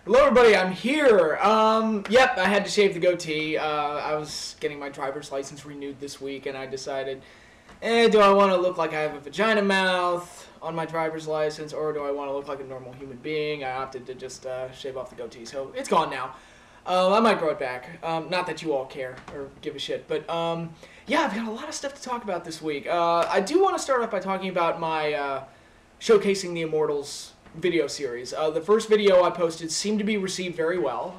Hello everybody, I'm here. Yep, I had to shave the goatee. I was getting my driver's license renewed this week, and I decided, do I want to look like I have a vagina mouth on my driver's license, or do I want to look like a normal human being? I opted to just shave off the goatee, so it's gone now. I might grow it back. Not that you all care or give a shit, but yeah, I've got a lot of stuff to talk about this week. I do want to start off by talking about my Showcasing the Immortals video series. The first video I posted seemed to be received very well,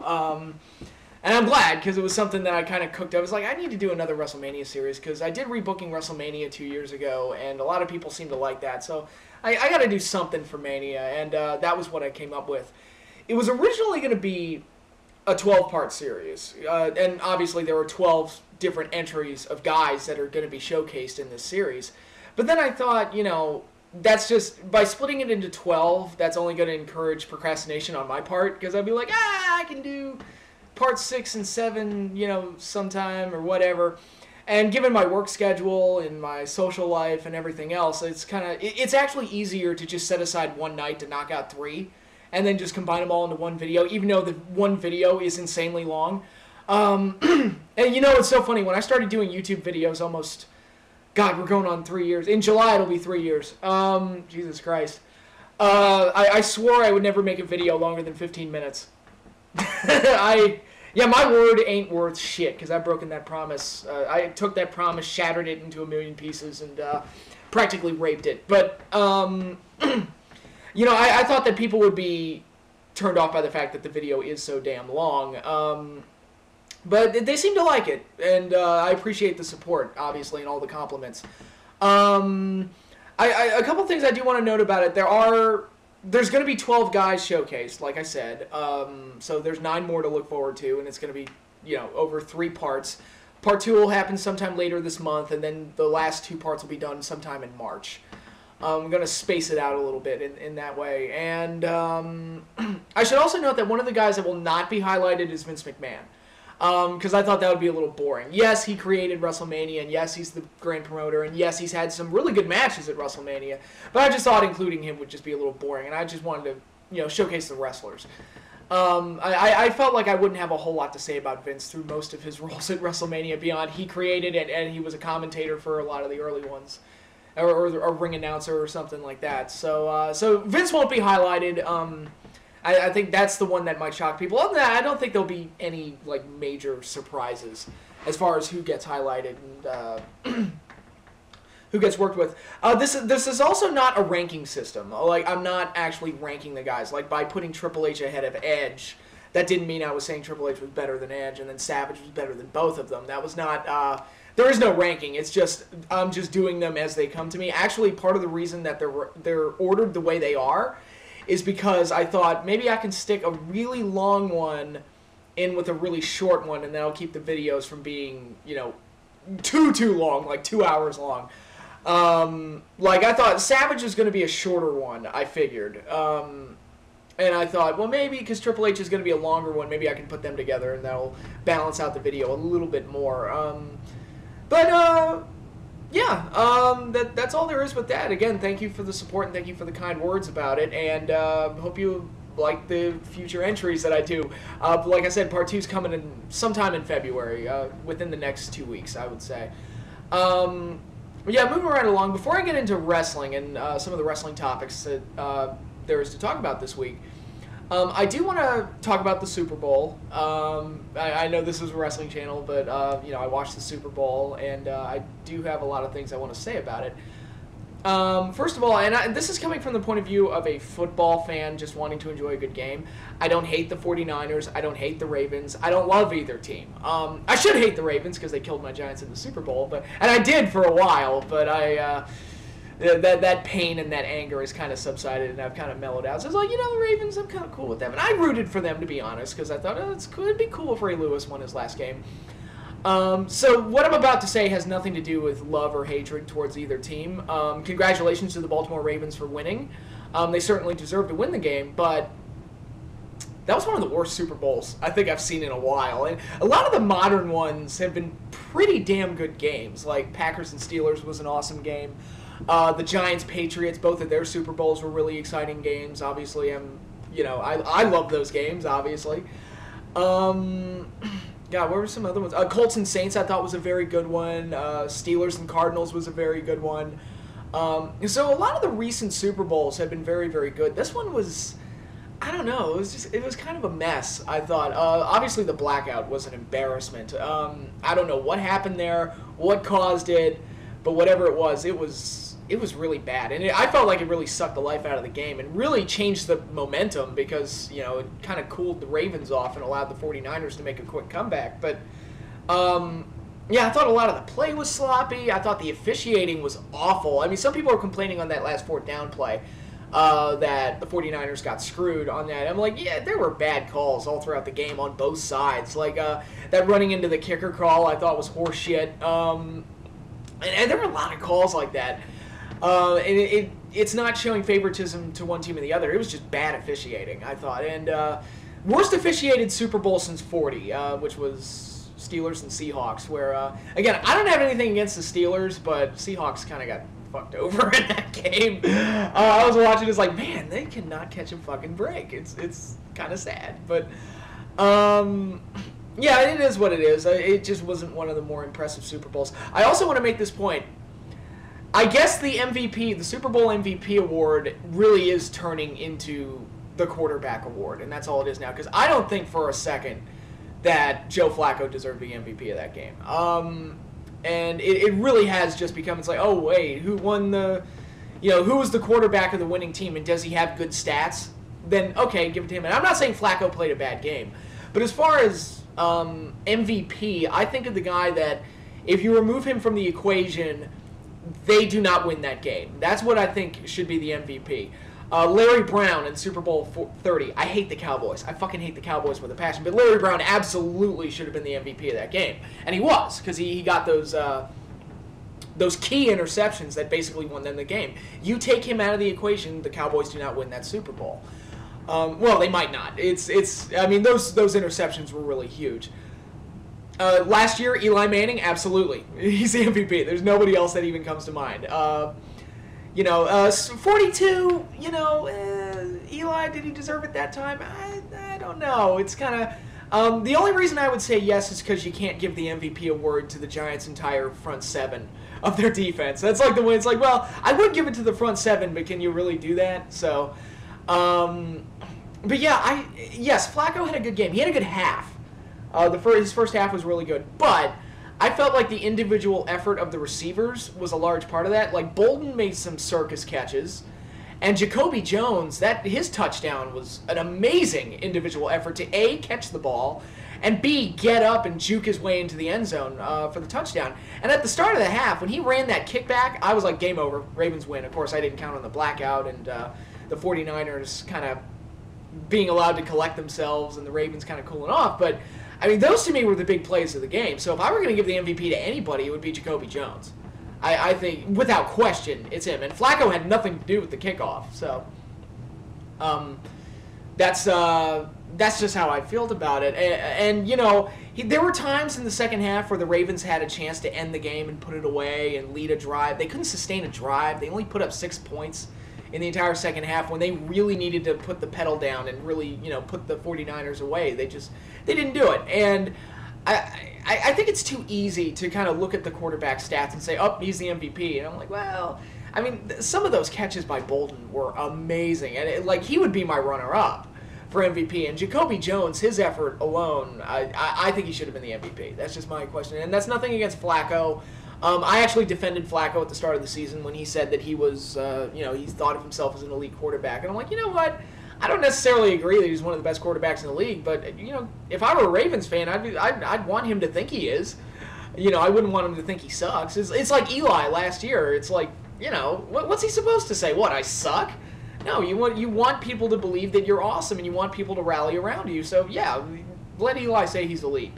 and I'm glad, because it was something that I kind of cooked. I was like, I need to do another WrestleMania series, because I did rebooking WrestleMania 2 years ago, and a lot of people seem to like that, so I got to do something for Mania, and that was what I came up with. It was originally going to be a 12-part series, and obviously there were 12 different entries of guys that are going to be showcased in this series, but then I thought, you know, that's just, by splitting it into 12, that's only going to encourage procrastination on my part, because I'd be like, I can do part 6 and 7, you know, sometime, or whatever. And given my work schedule and my social life and everything else, it's actually easier to just set aside one night to knock out 3, and then just combine them all into one video, even though the one video is insanely long. And you know, it's so funny, when I started doing YouTube videos almost... God, we're going on 3 years. In July, it'll be 3 years. Jesus Christ. I swore I would never make a video longer than 15 minutes. Yeah, my word ain't worth shit, because I've broken that promise. I took that promise, shattered it into a million pieces, and practically raped it. But, you know, I thought that people would be turned off by the fact that the video is so damn long. But they seem to like it, and I appreciate the support, obviously, and all the compliments. A couple things I do want to note about it. There's going to be 12 guys showcased, like I said. So there's 9 more to look forward to, and it's going to be, you know, over 3 parts. Part 2 will happen sometime later this month, and then the last 2 parts will be done sometime in March. I'm going to space it out a little bit in that way. And I should also note that one of the guys that will not be highlighted is Vince McMahon. Because I thought that would be a little boring. Yes, he created WrestleMania, and yes, he's the grand promoter, and yes, he's had some really good matches at WrestleMania, but I just thought including him would just be a little boring, and I just wanted to, you know, showcase the wrestlers. I felt like I wouldn't have a whole lot to say about Vince through most of his roles at WrestleMania beyond he created it, and he was a commentator for a lot of the early ones, or a ring announcer or something like that. So Vince won't be highlighted. I think that's the one that might shock people. Other than that, I don't think there'll be any like major surprises as far as who gets highlighted and who gets worked with. This is also not a ranking system. Like, I'm not actually ranking the guys. Like, by putting Triple H ahead of Edge, that didn't mean I was saying Triple H was better than Edge and then Savage was better than both of them. That was not... there is no ranking. It's just, I'm just doing them as they come to me. Actually, part of the reason that they're ordered the way they are is because I thought maybe I can stick a really long one in with a really short one, and that'll keep the videos from being, you know, too long, like 2 hours long. Like, I thought Savage was going to be a shorter one, I figured. And I thought, well, maybe because Triple H is going to be a longer one, maybe I can put them together, and that'll balance out the video a little bit more. Yeah, that's all there is with that. Again, thank you for the support and thank you for the kind words about it, and hope you like the future entries that I do. Like I said, part 2 is coming in sometime in February, within the next 2 weeks, I would say. Yeah, moving right along, before I get into wrestling and some of the wrestling topics that there is to talk about this week, I do want to talk about the Super Bowl. I know this is a wrestling channel, but you know, I watched the Super Bowl, and I do have a lot of things I want to say about it. First of all, and this is coming from the point of view of a football fan just wanting to enjoy a good game. I don't hate the 49ers. I don't hate the Ravens. I don't love either team. I should hate the Ravens because they killed my Giants in the Super Bowl, and I did for a while, but that pain and that anger has kind of subsided, and I've kind of mellowed out. So I was like, you know, the Ravens, I'm kind of cool with them. And I rooted for them, to be honest, because I thought, it'd be cool if Ray Lewis won his last game. So what I'm about to say has nothing to do with love or hatred towards either team. Congratulations to the Baltimore Ravens for winning. They certainly deserve to win the game, but that was one of the worst Super Bowls I think I've seen in a while. And a lot of the modern ones have been pretty damn good games. Like Packers and Steelers was an awesome game. The Giants-Patriots, both of their Super Bowls were really exciting games. Obviously, I'm you know, I love those games, obviously. Yeah, what were some other ones? Colts and Saints I thought was a very good one. Steelers and Cardinals was a very good one. So a lot of the recent Super Bowls have been very, very good. This one was, I don't know, it was kind of a mess, I thought. Obviously the blackout was an embarrassment. I don't know what happened there, what caused it, but whatever it was really bad. And I felt like it really sucked the life out of the game and really changed the momentum because, you know, it kind of cooled the Ravens off and allowed the 49ers to make a quick comeback. But, yeah, I thought a lot of the play was sloppy. I thought the officiating was awful. I mean, some people are complaining on that last fourth down play that the 49ers got screwed on that. I'm like, yeah, there were bad calls all throughout the game on both sides. Like, that running into the kicker call I thought was horseshit. And there were a lot of calls like that. And it's not showing favoritism to one team or the other. It was just bad officiating, I thought. And worst officiated Super Bowl since 40, which was Steelers and Seahawks, where, again, I don't have anything against the Steelers, but Seahawks kind of got fucked over in that game. I was watching, it's like, man, they cannot catch a fucking break. It's kind of sad. But, yeah, it is what it is. It just wasn't one of the more impressive Super Bowls. I also want to make this point. I guess the MVP, the Super Bowl MVP award, really is turning into the quarterback award, and that's all it is now. Because I don't think for a second that Joe Flacco deserved the MVP of that game. And it really has just become, it's like, oh, wait, who won the, you know, who was the quarterback of the winning team, and does he have good stats? Then, okay, give it to him. And I'm not saying Flacco played a bad game. But as far as MVP, I think of the guy that, if you remove him from the equation, they do not win that game. That's what I think should be the MVP. Larry Brown in Super Bowl 30. I hate the Cowboys. I fucking hate the Cowboys with a passion. But Larry Brown absolutely should have been the MVP of that game. And he was, because he got those key interceptions that basically won them the game. You take him out of the equation, the Cowboys do not win that Super Bowl. Well, they might not. I mean, those interceptions were really huge. Last year, Eli Manning, absolutely. He's the MVP. There's nobody else that even comes to mind. 42, Eli, did he deserve it that time? I don't know. It's kind of... the only reason I would say yes is because you can't give the MVP award to the Giants' entire front seven of their defense. That's like the way it's like, well, I would give it to the front seven, but can you really do that? So, but yeah, yes, Flacco had a good game. He had a good half. His first half was really good, but I felt like the individual effort of the receivers was a large part of that. Like, Bolden made some circus catches, and Jacoby Jones, his touchdown was an amazing individual effort to A, catch the ball, and B, get up and juke his way into the end zone for the touchdown. And at the start of the half, when he ran that kickback, I was like, game over, Ravens win. Of course, I didn't count on the blackout and the 49ers kind of being allowed to collect themselves and the Ravens kind of cooling off, but I mean, those to me were the big plays of the game. So if I were going to give the MVP to anybody, it would be Jacoby Jones. I think, without question, it's him. And Flacco had nothing to do with the kickoff. So that's just how I felt about it. And there were times in the second half where the Ravens had a chance to end the game and put it away and lead a drive. They couldn't sustain a drive. They only put up 6 points in the entire second half when they really needed to put the pedal down and really, put the 49ers away. They didn't do it. And I think it's too easy to kind of look at the quarterback stats and say, oh, he's the MVP. And I'm like, well, I mean, some of those catches by Bolden were amazing. And he would be my runner-up for MVP. And Jacoby Jones, his effort alone, I think he should have been the MVP. That's just my question. And that's nothing against Flacco. I actually defended Flacco at the start of the season when he said that he was, he thought of himself as an elite quarterback. And I'm like, you know what? I don't necessarily agree that he's one of the best quarterbacks in the league, but, if I were a Ravens fan, I'd want him to think he is. I wouldn't want him to think he sucks. It's like Eli last year. It's like, what's he supposed to say? What, I suck? No, you want people to believe that you're awesome, and you want people to rally around you. So, yeah, let Eli say he's elite.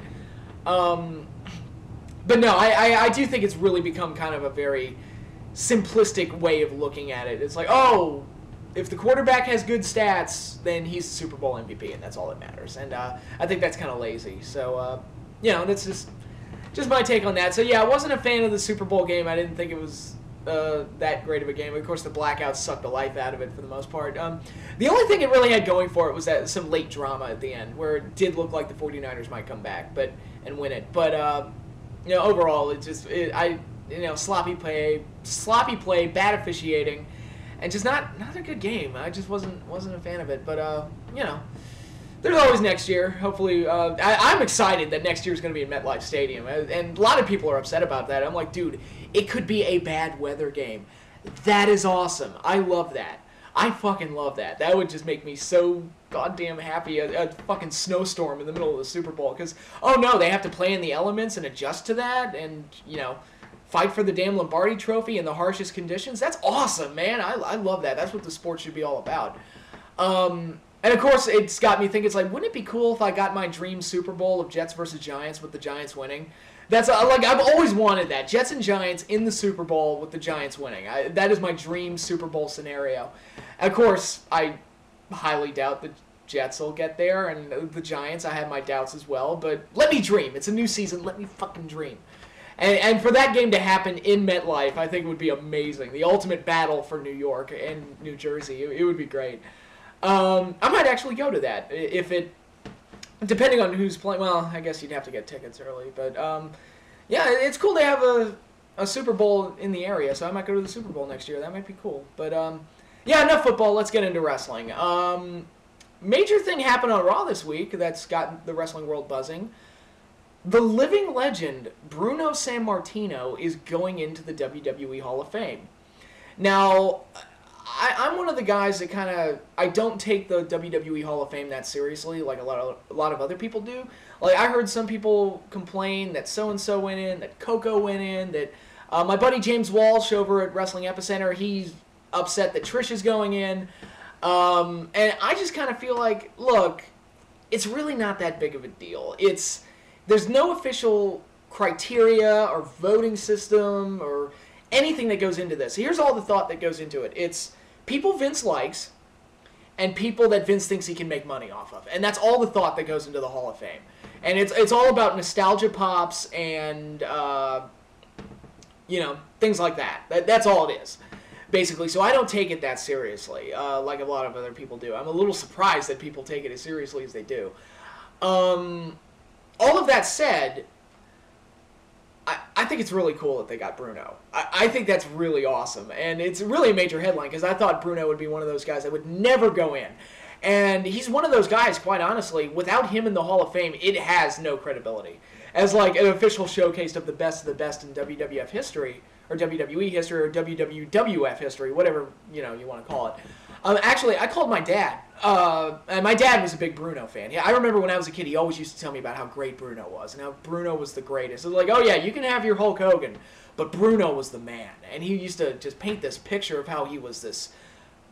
But no, I do think it's really become kind of a very simplistic way of looking at it. It's like, oh, if the quarterback has good stats, then he's the Super Bowl MVP, and that's all that matters. And I think that's kind of lazy. So, that's just my take on that. So, yeah, I wasn't a fan of the Super Bowl game. I didn't think it was that great of a game. Of course, the blackouts sucked the life out of it for the most part. The only thing it really had going for it was that some late drama at the end, where it did look like the 49ers might come back and win it. But overall, sloppy play, bad officiating, and just not a good game. I just wasn't a fan of it. But there's always next year. Hopefully, I'm excited that next year is going to be in MetLife Stadium, and a lot of people are upset about that. I'm like, dude, it could be a bad weather game. That is awesome. I love that. I fucking love that. That would just make me so goddamn happy. A fucking snowstorm in the middle of the Super Bowl, because they have to play in the elements and adjust to that, and fight for the damn Lombardi Trophy in the harshest conditions. That's awesome, man. I love that. That's what the sport should be all about. And of course, it's got me thinking, it's like, wouldn't it be cool if I got my dream Super Bowl of Jets versus Giants with the Giants winning? That's I've always wanted that. Jets and Giants in the Super Bowl with the Giants winning. That is my dream Super Bowl scenario. And of course, I highly doubt the Jets will get there, and the Giants, I have my doubts as well. But let me dream. It's a new season. Let me fucking dream. And for that game to happen in MetLife, I think would be amazing. The ultimate battle for New York and New Jersey. It would be great. I might actually go to that if it, depending on who's playing. Well, I guess you'd have to get tickets early, but it's cool to have a Super Bowl in the area. So I might go to the Super Bowl next year. That might be cool. But enough football. Let's get into wrestling. Major thing happened on Raw this week that's got the wrestling world buzzing. The living legend Bruno Sammartino is going into the WWE Hall of Fame. Now, I'm one of the guys that I don't take the WWE Hall of Fame that seriously, like a lot of other people do. Like, I heard some people complain that so-and-so went in, that Coco went in, that my buddy James Walsh over at Wrestling Epicenter, he's upset that Trish is going in. And I just kind of feel like, look, it's really not that big of a deal. There's no official criteria or voting system or anything that goes into this. Here's all the thought that goes into it. It's people Vince likes and people that Vince thinks he can make money off of. And that's all the thought that goes into the Hall of Fame. And it's all about nostalgia pops and, things like that. That's all it is, basically. So I don't take it that seriously, like a lot of other people do. I'm a little surprised that people take it as seriously as they do. All of that said, I think it's really cool that they got Bruno. I think that's really awesome. And it's really a major headline because I thought Bruno would be one of those guys that would never go in. And he's one of those guys, quite honestly, without him in the Hall of Fame, it has no credibility. As like an official showcase of the best in WWF history, or WWE history, or WWF history, whatever you want to call it. Actually, I called my dad. And my dad was a big Bruno fan. Yeah, I remember when I was a kid, he always used to tell me about how great Bruno was and how Bruno was the greatest. It was like, oh yeah, you can have your Hulk Hogan, but Bruno was the man. And he used to just paint this picture of how he was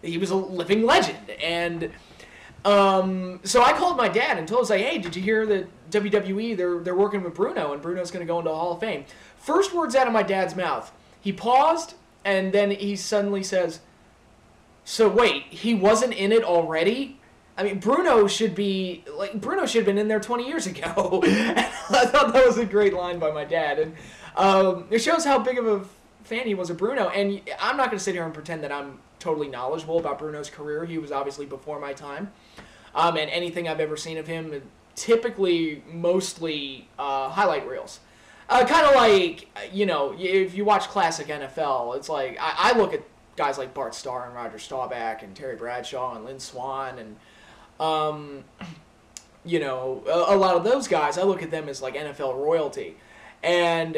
a living legend. And so I called my dad and told him, hey, did you hear that WWE, they're working with Bruno and Bruno's going to go into the Hall of Fame? First words out of my dad's mouth. He paused and then he suddenly says, so wait, he wasn't in it already? I mean, Bruno should have been in there 20 years ago. I thought that was a great line by my dad. And it shows how big of a fan he was of Bruno. And I'm not going to sit here and pretend that I'm totally knowledgeable about Bruno's career. He was obviously before my time. And anything I've ever seen of him, mostly highlight reels. Kind of like, if you watch classic NFL, it's like, I look at guys like Bart Starr and Roger Staubach and Terry Bradshaw and Lynn Swann and, a lot of those guys, I look at them as like NFL royalty. And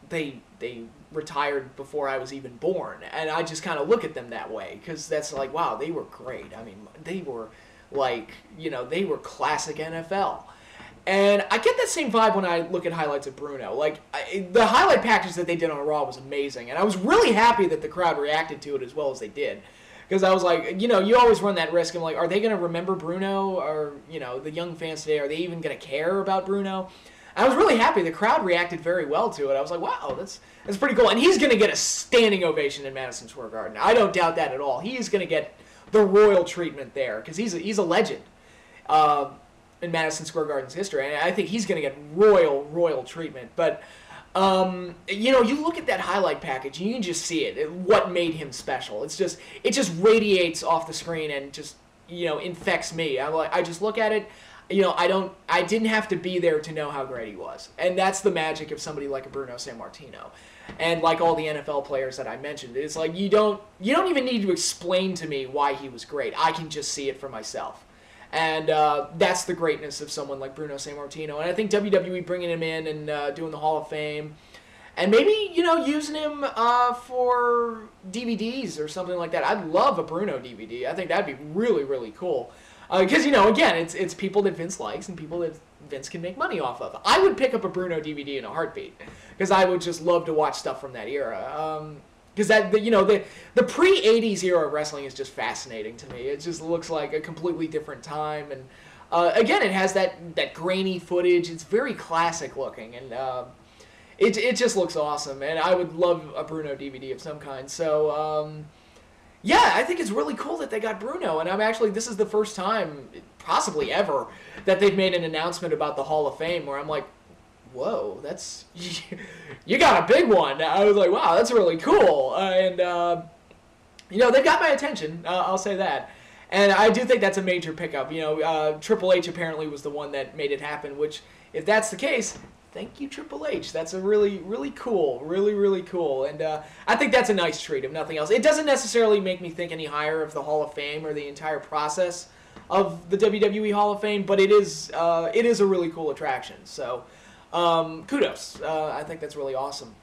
they retired before I was even born. And I just kind of look at them that way because that's like, wow, they were great. I mean, they were like, they were classic NFL. And I get that same vibe when I look at highlights of Bruno. Like, the highlight package that they did on Raw was amazing. And I was really happy that the crowd reacted to it as well as they did. Because I was like, you always run that risk. I'm like, are they going to remember Bruno? Or, the young fans today, are they even going to care about Bruno? And I was really happy. The crowd reacted very well to it. I was like, wow, that's pretty cool. And he's going to get a standing ovation in Madison Square Garden. I don't doubt that at all. He is going to get the royal treatment there. Because he's a legend. In Madison Square Garden's history, and I think he's going to get royal treatment. But You look at that highlight package and you can just see what made him special. It just radiates off the screen and just, infects me. I just look at it, I didn't have to be there to know how great he was. And that's the magic of somebody like a Bruno Sammartino. And like all the NFL players that I mentioned, it's like you don't even need to explain to me why he was great. I can just see it for myself. And that's the greatness of someone like Bruno Sammartino. And I think WWE bringing him in and doing the Hall of Fame, and maybe, using him for DVDs or something like that. I'd love a Bruno DVD. I think that'd be really, really cool. Because, again, it's people that Vince likes and people that Vince can make money off of. I would pick up a Bruno DVD in a heartbeat because I would just love to watch stuff from that era. Because the pre-'80s era of wrestling is just fascinating to me. It just looks like a completely different time. And, again, it has that grainy footage. It's very classic looking. And it just looks awesome. And I would love a Bruno DVD of some kind. So, yeah, I think it's really cool that they got Bruno, and this is the first time, possibly ever, that they've made an announcement about the Hall of Fame where I'm like, whoa, you got a big one. I was like, wow, that's really cool. And, they've got my attention, I'll say that. And I do think that's a major pickup. Triple H apparently was the one that made it happen, which, if that's the case, thank you, Triple H. That's a really, really cool. Really, really cool. And I think that's a nice treat, if nothing else. It doesn't necessarily make me think any higher of the Hall of Fame or the entire process of the WWE Hall of Fame, but it is a really cool attraction. So, kudos. I think that's really awesome.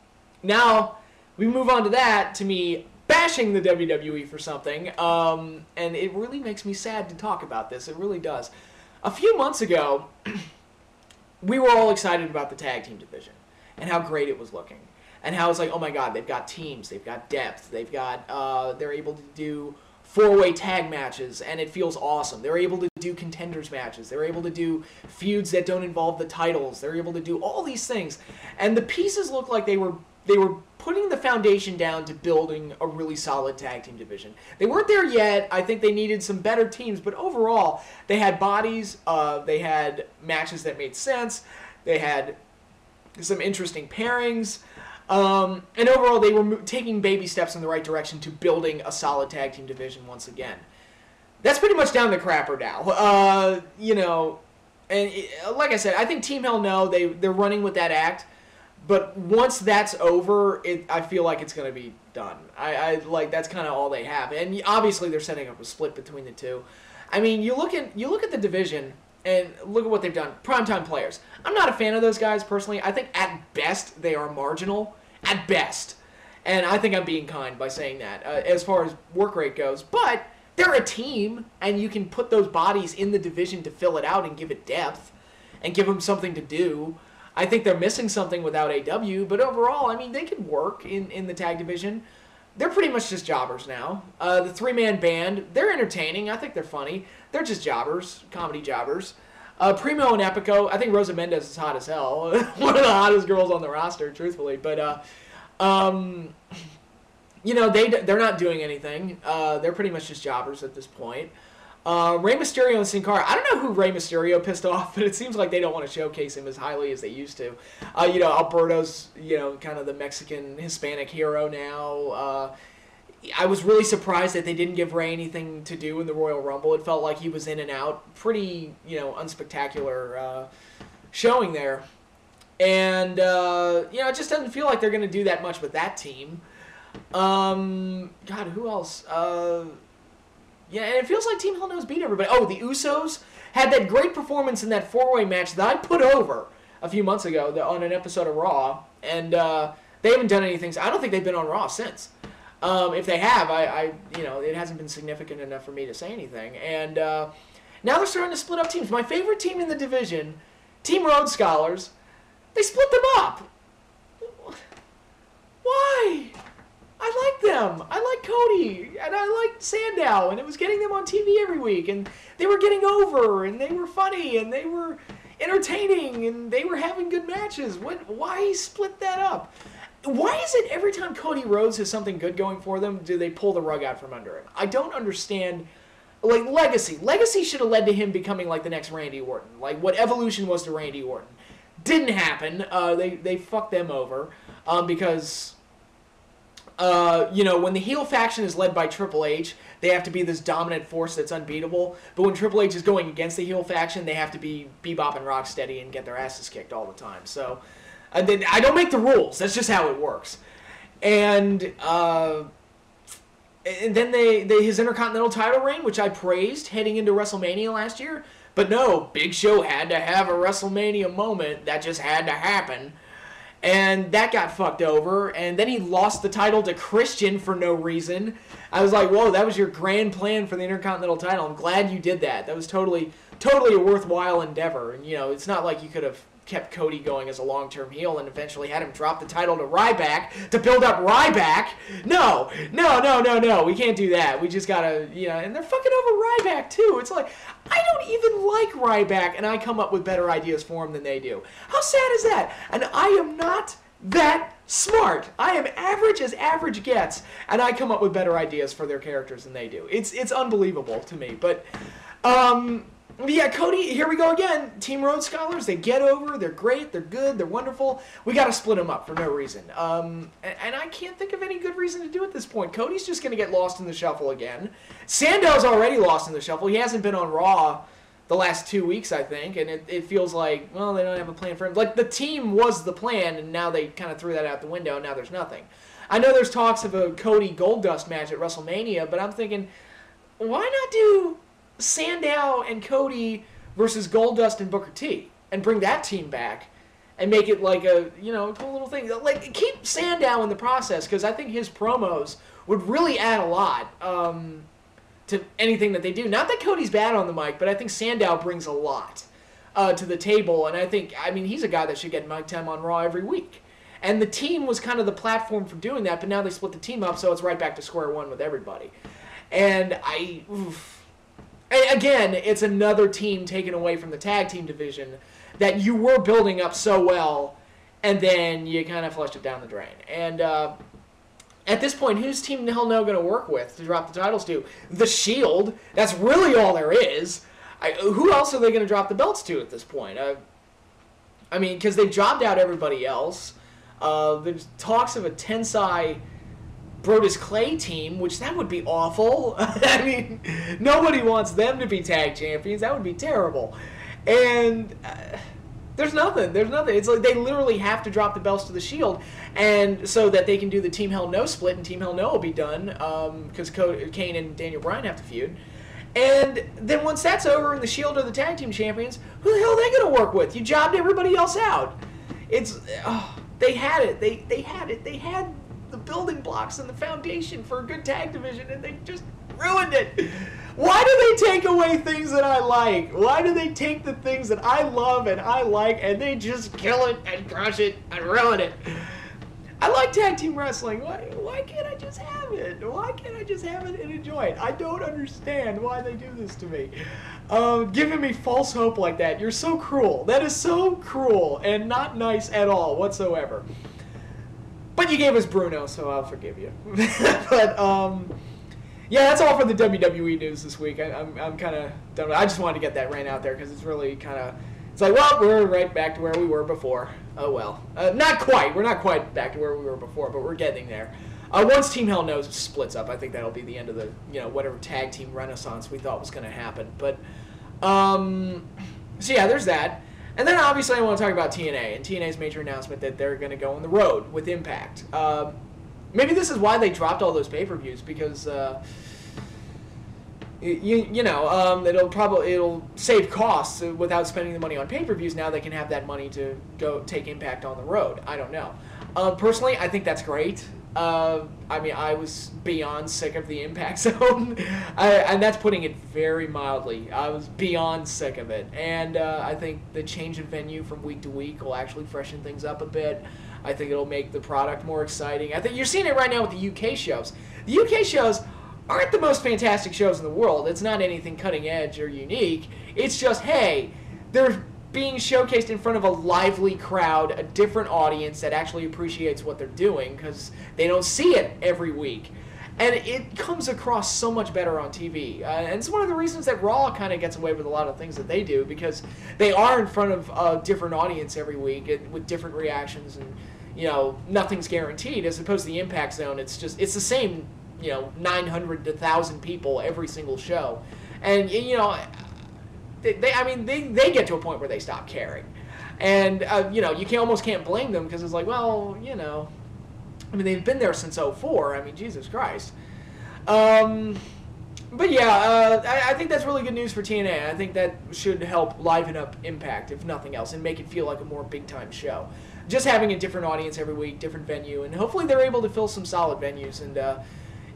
Now, we move on to that, to me bashing the WWE for something, and it really makes me sad to talk about this. It really does. A few months ago, we were all excited about the tag team division and how great it was looking. And how it's like, oh my God, they've got teams, they've got depth, they're able to do 4-way tag matches, and it feels awesome. They're able to do contenders matches. They're able to do feuds that don't involve the titles. They're able to do all these things. And the pieces look like they were putting the foundation down to building a really solid tag team division. They weren't there yet. I think they needed some better teams, but overall, they had bodies, they had matches that made sense, they had some interesting pairings, and overall, they were taking baby steps in the right direction to building a solid tag team division once again. That's pretty much down the crapper now. And like I said, I think Team Hell No, they're running with that act. But once that's over, I feel like it's going to be done. I that's kind of all they have. And obviously they're setting up a split between the two. I mean, you look at the division and look at what they've done. Primetime players. I'm not a fan of those guys personally. I think at best they are marginal. At best. And I think I'm being kind by saying that as far as work rate goes. But they're a team, and you can put those bodies in the division to fill it out and give it depth and give them something to do. I think they're missing something without AW, but overall, I mean, they could work in the tag division. They're pretty much just jobbers now. The three-man band, they're entertaining. I think they're funny. They're just jobbers, comedy jobbers. Primo and Epico, I think Rosa Mendez is hot as hell. One of the hottest girls on the roster, truthfully. But, they're not doing anything. They're pretty much just jobbers at this point. Rey Mysterio and Sin Cara. I don't know who Rey Mysterio pissed off, but it seems like they don't want to showcase him as highly as they used to. Alberto's, kind of the Mexican Hispanic hero now. I was really surprised that they didn't give Rey anything to do in the Royal Rumble. It felt like he was in and out. Pretty, unspectacular showing there. And, it just doesn't feel like they're going to do that much with that team. God, who else? Yeah, and it feels like Team Hell No's beat everybody. Oh, the Usos had that great performance in that 4-way match that I put over a few months ago on an episode of Raw, and they haven't done anything. I don't think they've been on Raw since. If they have, it hasn't been significant enough for me to say anything. And now they're starting to split up teams. My favorite team in the division, Team Rhodes Scholars, they split them up. Why? I like them. I like Cody, and I like Sandow, and it was getting them on TV every week, and they were getting over, and they were funny, and they were entertaining, and they were having good matches. Why split that up? Why is it every time Cody Rhodes has something good going for them, do they pull the rug out from under him? I don't understand. Like, Legacy. Legacy should have led to him becoming like the next Randy Orton, like what Evolution was to Randy Orton. Didn't happen. They fucked them over because, when the heel faction is led by Triple H, they have to be this dominant force that's unbeatable. But when Triple H is going against the heel faction, they have to be Bebop and Rocksteady and get their asses kicked all the time. So I don't make the rules. That's just how it works. And then his Intercontinental title reign, which I praised heading into WrestleMania last year. But no, Big Show had to have a WrestleMania moment. That just had to happen. And that got fucked over. And then he lost the title to Christian for no reason. I was like, whoa, that was your grand plan for the Intercontinental title. I'm glad you did that. That was totally a worthwhile endeavor. And, it's not like you could have kept Cody going as a long-term heel and eventually had him drop the title to Ryback to build up Ryback. No. We can't do that. We just gotta, and they're fucking over Ryback too. It's like, I don't even like Ryback, and I come up with better ideas for him than they do. How sad is that? And I am not that smart. I am average as average gets, and I come up with better ideas for their characters than they do. It's unbelievable to me. But, yeah, Cody, here we go again. Team Rhodes Scholars, they get over, they're great, they're good, they're wonderful. We got to split them up for no reason. And I can't think of any good reason to do it at this point. Cody's just going to get lost in the shuffle again. Sandow's already lost in the shuffle. He hasn't been on Raw the last 2 weeks, I think, and it feels like, well, they don't have a plan for him. Like, the team was the plan, and now they kind of threw that out the window, and now there's nothing. I know there's talks of a Cody Goldust match at WrestleMania, but I'm thinking, why not do Sandow and Cody versus Goldust and Booker T and bring that team back and make it like a cool little thing. Like, keep Sandow in the process, because I think his promos would really add a lot to anything that they do. Not that Cody's bad on the mic, but I think Sandow brings a lot to the table, and I mean he's a guy that should get mic time on Raw every week. And the team was kind of the platform for doing that, but now they split the team up, so it's right back to square one with everybody. And again, it's another team taken away from the tag team division that you were building up so well, and then you kind of flushed it down the drain. And at this point, who's Team Hell No going to work with to drop the titles to? The Shield. That's really all there is. Who else are they going to drop the belts to at this point? I mean, because they've jobbed out everybody else. There's talks of a Tensai Brodus Clay team, which that would be awful. I mean, nobody wants them to be tag champions. That would be terrible. And there's nothing. It's like they literally have to drop the belts to the Shield, and so that they can do the Team Hell No split, and Team Hell No will be done because Kane and Daniel Bryan have to feud. And then once that's over and the Shield are the tag team champions, who the hell are they going to work with? You jobbed everybody else out. They had it. They had it. They had the building blocks and the foundation for a good tag division, and they just ruined it. Why do they take away things that I like? Why do they take the things that I love and I like, and they just kill it and crush it and ruin it? I like tag team wrestling. Why can't I just have it? Why can't I just have it and enjoy it? I don't understand why they do this to me. Giving me false hope like that. You're so cruel. That is so cruel and not nice at all whatsoever. But you gave us Bruno, so I'll forgive you. But, yeah, that's all for the WWE news this week. I'm kind of done. I just wanted to get that rant out there because it's really kind of... It's like, well, we're right back to where we were before. Oh, well. Not quite. We're not quite back to where we were before, but we're getting there. Once Team Hell No splits up, I think that'll be the end of the, whatever tag team renaissance we thought was going to happen. But, so yeah, there's that. And then, obviously, I want to talk about TNA and TNA's major announcement that they're going to go on the road with Impact. Maybe this is why they dropped all those pay-per-views, because, it'll save costs without spending the money on pay-per-views. Now they can have that money to go take Impact on the road. I don't know. Personally, I think that's great. I was beyond sick of the Impact Zone, and that's putting it very mildly. I was beyond sick of it, and I think the change of venue from week to week will actually freshen things up a bit. I think it'll make the product more exciting. I think you're seeing it right now with the UK shows. The UK shows aren't the most fantastic shows in the world. It's not anything cutting edge or unique. It's just, hey, they're being showcased in front of a lively crowd, a different audience that actually appreciates what they're doing because they don't see it every week. And it comes across so much better on TV. And it's one of the reasons that Raw kind of gets away with a lot of things that they do, because they are in front of a different audience every week with different reactions, and, you know, nothing's guaranteed. As opposed to the Impact Zone, it's the same, you know, 900 to 1,000 people every single show. And, you know, they get to a point where they stop caring. And, you know, you almost can't blame them, because it's like, well, you know, I mean, they've been there since '04. I mean, Jesus Christ. But yeah, I think that's really good news for TNA. I think that should help liven up Impact, if nothing else, and make it feel like a more big-time show. Just having a different audience every week, different venue, and hopefully they're able to fill some solid venues, and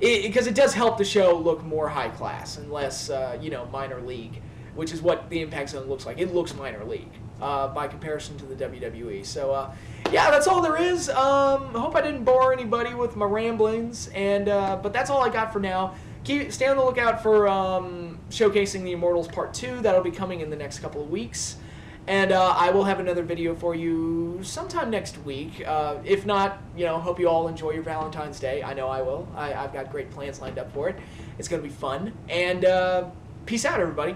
because it does help the show look more high-class and less, you know, minor league, which is what the Impact Zone looks like. It looks minor league by comparison to the WWE. So, yeah, that's all there is. Hope I didn't bore anybody with my ramblings, and but that's all I got for now. Stay on the lookout for showcasing the Immortals Part 2. That'll be coming in the next couple of weeks. And I will have another video for you sometime next week. If not, you know, hope you all enjoy your Valentine's Day. I know I will. I've got great plans lined up for it. It's going to be fun. And peace out, everybody.